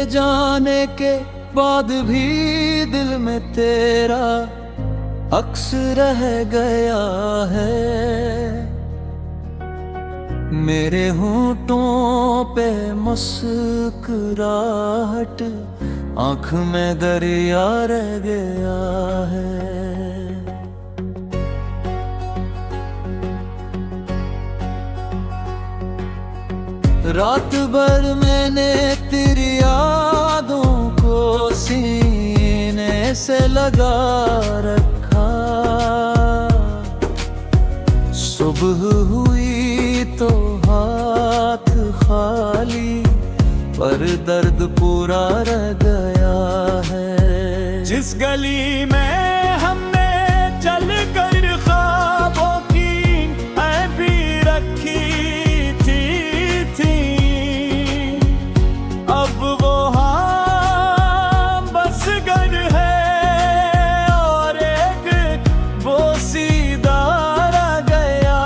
जाने के बाद भी दिल में तेरा अक्स रह गया है। मेरे होंठों पे मुस्कुराहट, आँख में दरिया रह गया है। रात भर मैंने तेरी यादों को सीने से लगा रखा। सुबह हुई तो हाथ खाली, पर दर्द पूरा रह गया है। जिस गली में हमने चल कर ख्वाबों की भी रखी थी, अब वो हाँ बस घर है और एक बोसीदा रह गया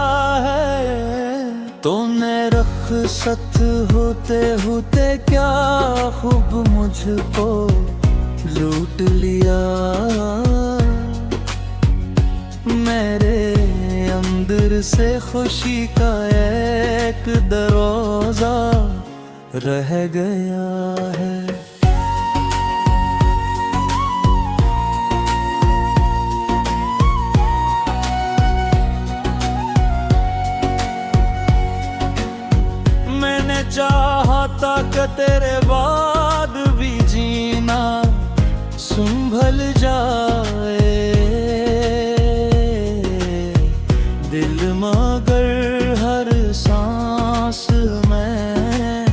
है। तो मैं रख्सत होते होते क्या खूब मुझको लूट लिया। मेरे अंदर से खुशी का एक दरवाजा रह गया है। मैंने चाहा था कि तेरे बाद भी जीना संभल जाए दिल, मगर हर सांस में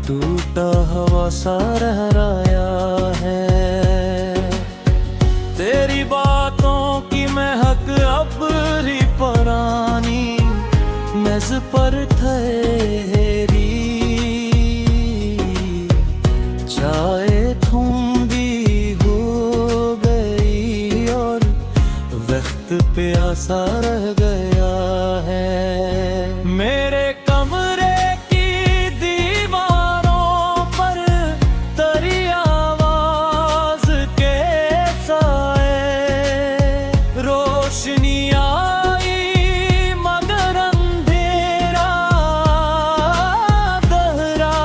टूटा हवा सा रह रहा है। तेरी बातों की महक अब ही पुरानी मेज पर ठहरी, चाय ठंडी हो गई और वक्त प्यासा रह गया है। मेरे कमरे की दीवारों पर तेरी आवाज के साए, रोशनी आई मगर अंधेरा दहरा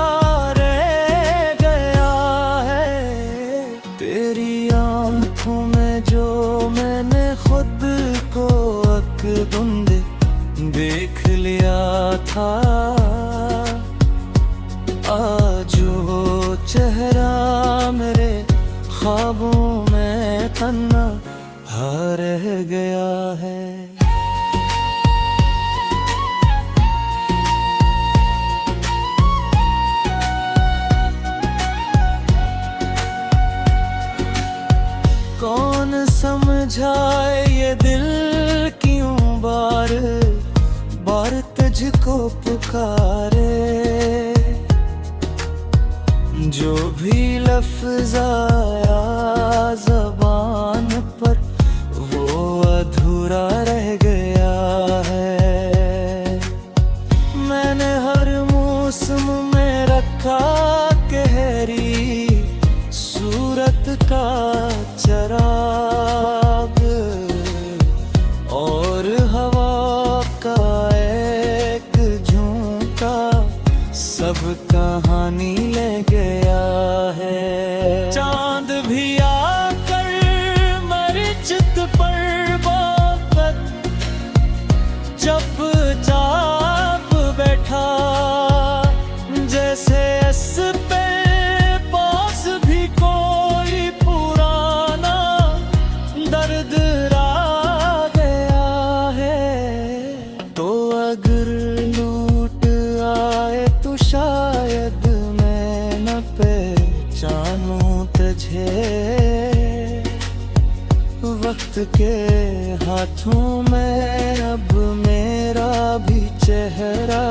रह गया है। तेरी आंखों में जो मैंने खुद को अकदुंद देख लिया था, आज वो चेहरा मेरे ख्वाबों में तन्हा रह गया है। कौन समझाए ये दिल क्यों बार बार तुझको पुकारे। जो भी लफ्ज़ आया ज़बान पर वो अधूरा रह गया है। मैंने हर मौसम में रखा कहरी सूरत का चराग, और हवा का एक झोंका सब कहानी ले गया है। चांद भी आकर मरिचित पर वक्त जब चाप बैठा, जैसे इस पे पास भी कोई पुराना दर्द रह गया है। तो अगर लूट आए तो शायद मैं न पहचानूं तुझे। वक्त के हाथों में अब मेरा भी चेहरा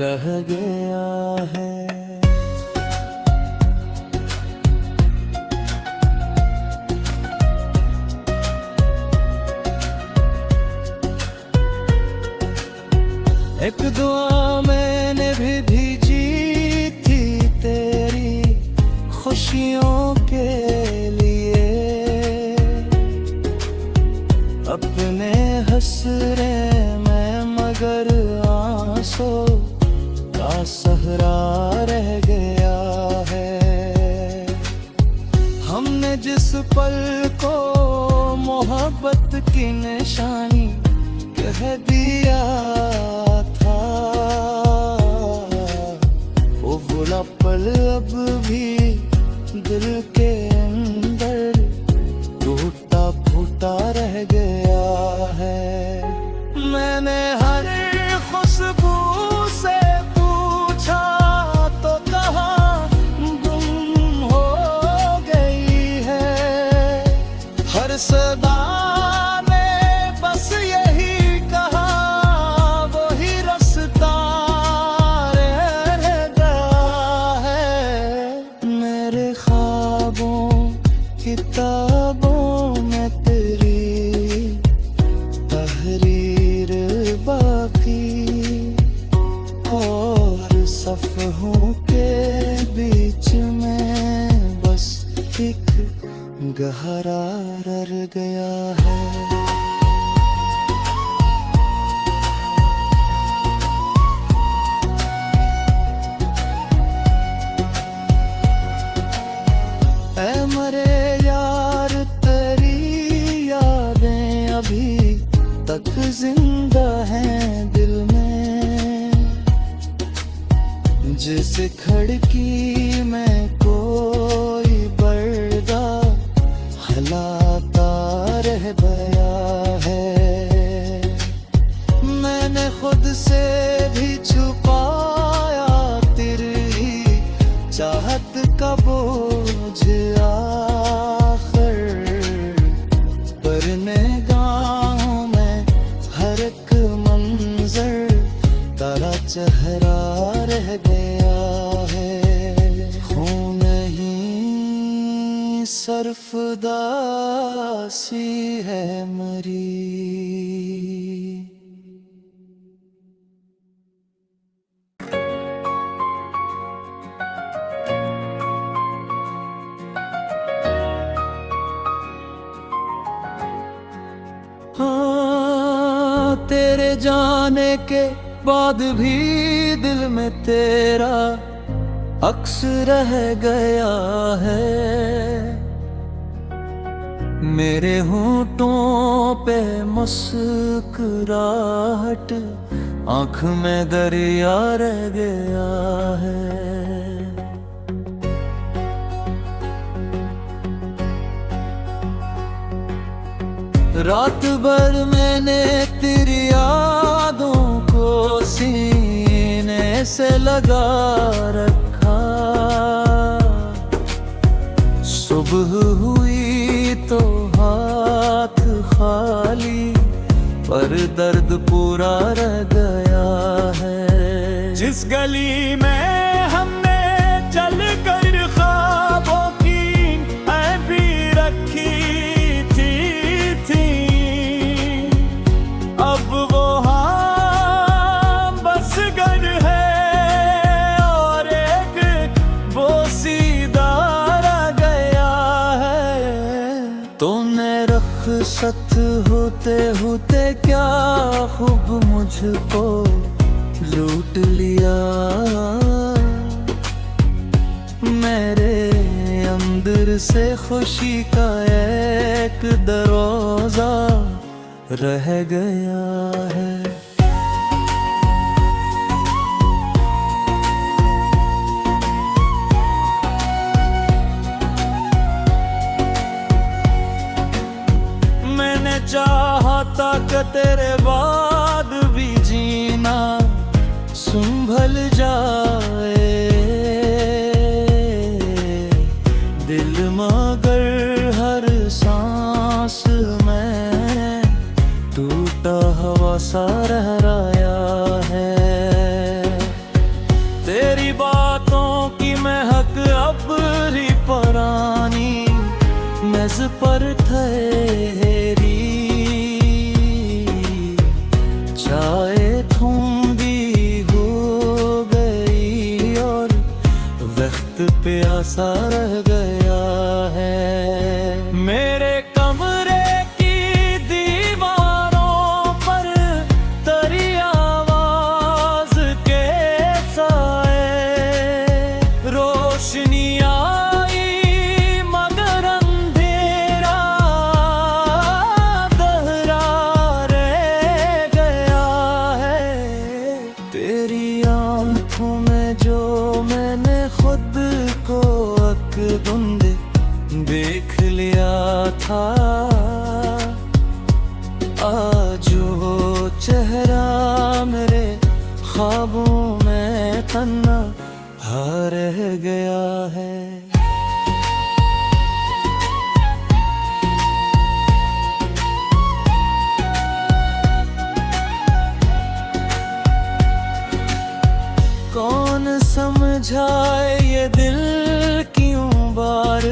रह गया है। एक दुआ मैंने भी भेजी थी तेरी, जिस पल को मोहब्बत की निशानी कह दिया था, वो बुरा पल अब भी दिल के अंदर टूटा फूटा रह गया है। मैंने हर खुशबू से पूछा तो कहा गुम हो गई है। हर सदा ने बस यही कहा वही रास्ता रह गया है। मेरे ख्वाबों किताबों में तेरी तहरीर बाकी, और सफ़हों के बीच में बस एक गहरा रह गया है। ऐ मरे यार तेरी यादें अभी तक जिंदा हैं दिल में। जिस खिड़की में कोई पर्दा हलाता रह गया है। मैंने खुद से भी छुपाया तेरी चाहत का बोझ आखिर, पर निगाहों में हर एक मंजर तेरा चेहरा रह गया है। खून नहीं सरफदासी है मरी। हाँ, तेरे जाने के बाद भी दिल में तेरा अक्स रह गया है। मेरे होंठों पे मुस्कुराहट आँख में दरिया रह गया है। रात भर मैंने तेरी यादों को सीने से लगा रखा। सुबह हुई तो हाथ खाली, पर दर्द पूरा रह गया है। जिस गली में हमने चल कर ख्वाबों की ऐबी रखी थी, अब वो हाँ बस घर है और एक बोसीदा रह गया है। तूने रख्सत होते होते क्या खूब मुझको लूट लिया। मेरे अंदर से खुशी का एक दरवाजा रह गया है। मैंने चाहा था कि तेरे बाद भी जीना संभल जाए दिल, मगर हर सांस में टूटा हवा सा रह रहा है। तेरी बातों की महक अब ही पुरानी मेज पर ठहरी, चाय ठंडी हो गई और वक्त प्यासा रह गया है। मेरे कमरे की दीवारों पर तेरी आवाज के साए, रोशनी आई मगर अंधेरा था, आज वो चेहरा मेरे ख्वाबों में तन्हा रह गया है। कौन समझाए ये दिल क्यों बार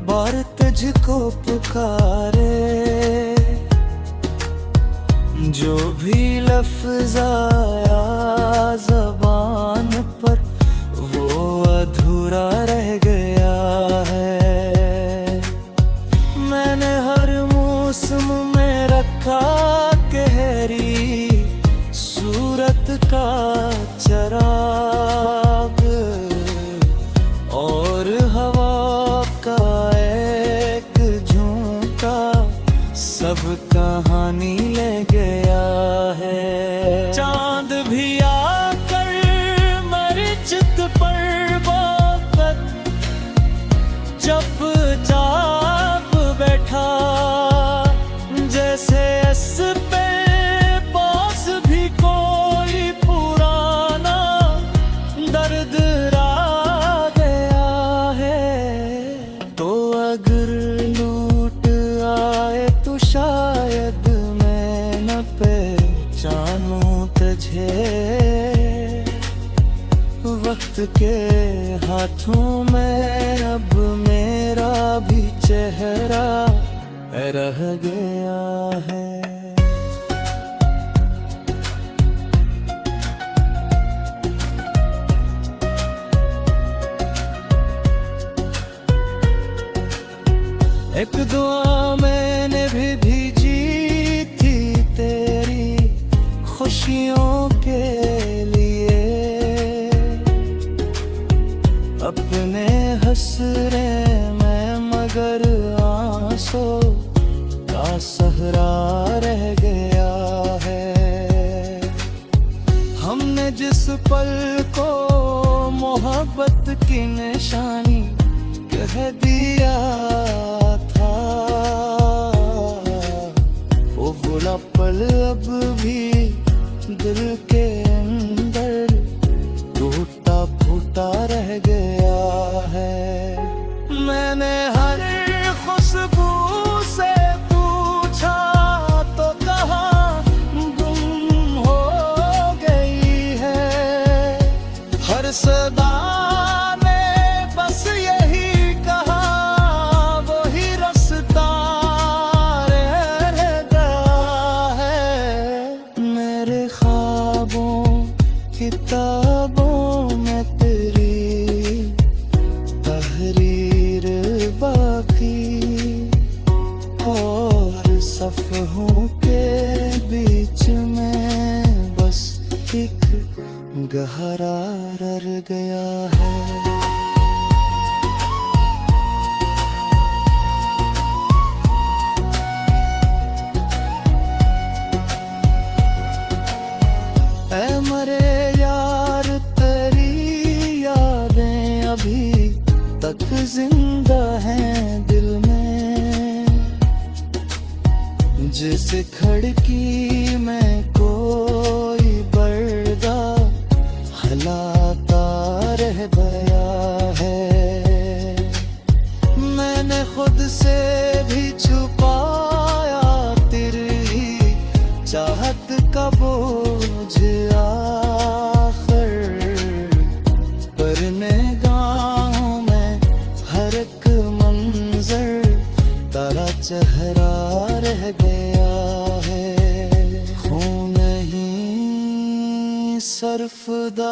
बार तुझको पुकारे, जो भी लफ्ज़ आया ज़बान पर वो अधूरा रह गया है। मैंने हर मौसम में रखा गहरी सूरत का चराग, और हवा का एक झोंका सब कहानी ले गया है। चांद भी आकर मेरी चित पर वक़्त चुपचाप बैठा, जैसे इस पे पास भी कोई पुराना दर्द आ गया है। तो अगर लूट आए तो शायद मैं न पहचानूं तुझे, वक्त के हाथों में अब मेरा भी चेहरा रह गया है। एक दुआ मैंने भी भेजी थी तेरी खुशियों के लिए, अपने हसरे में मगर आंसू का सहरा रह गया है। हमने जिस पल को मोहब्बत की निशानी कह दिया था, वो बुरा पल अब भी दिल के अंदर टूटा फूटा रह गया है। मैंने हर खुशबू से पूछा तो कहा गुम हो गई है, हर सदा किताबों में तेरी तहरीर बाकी, और सफ़हों के बीच में बस एक गहरा रह गया है। ऐ मरे यार तेरी यादें अभी तक जिंदा हैं दिल में, जिस खिड़की में कोई पर्दा हलाता रह गया है। मैंने खुद से भी छुपाया तेरी चाहत का बोझ आखिर, पर निगाहों में हर एक मंजर तेरा चेहरा रह गया है। खून नहीं सरफदासी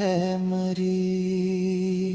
है मरी।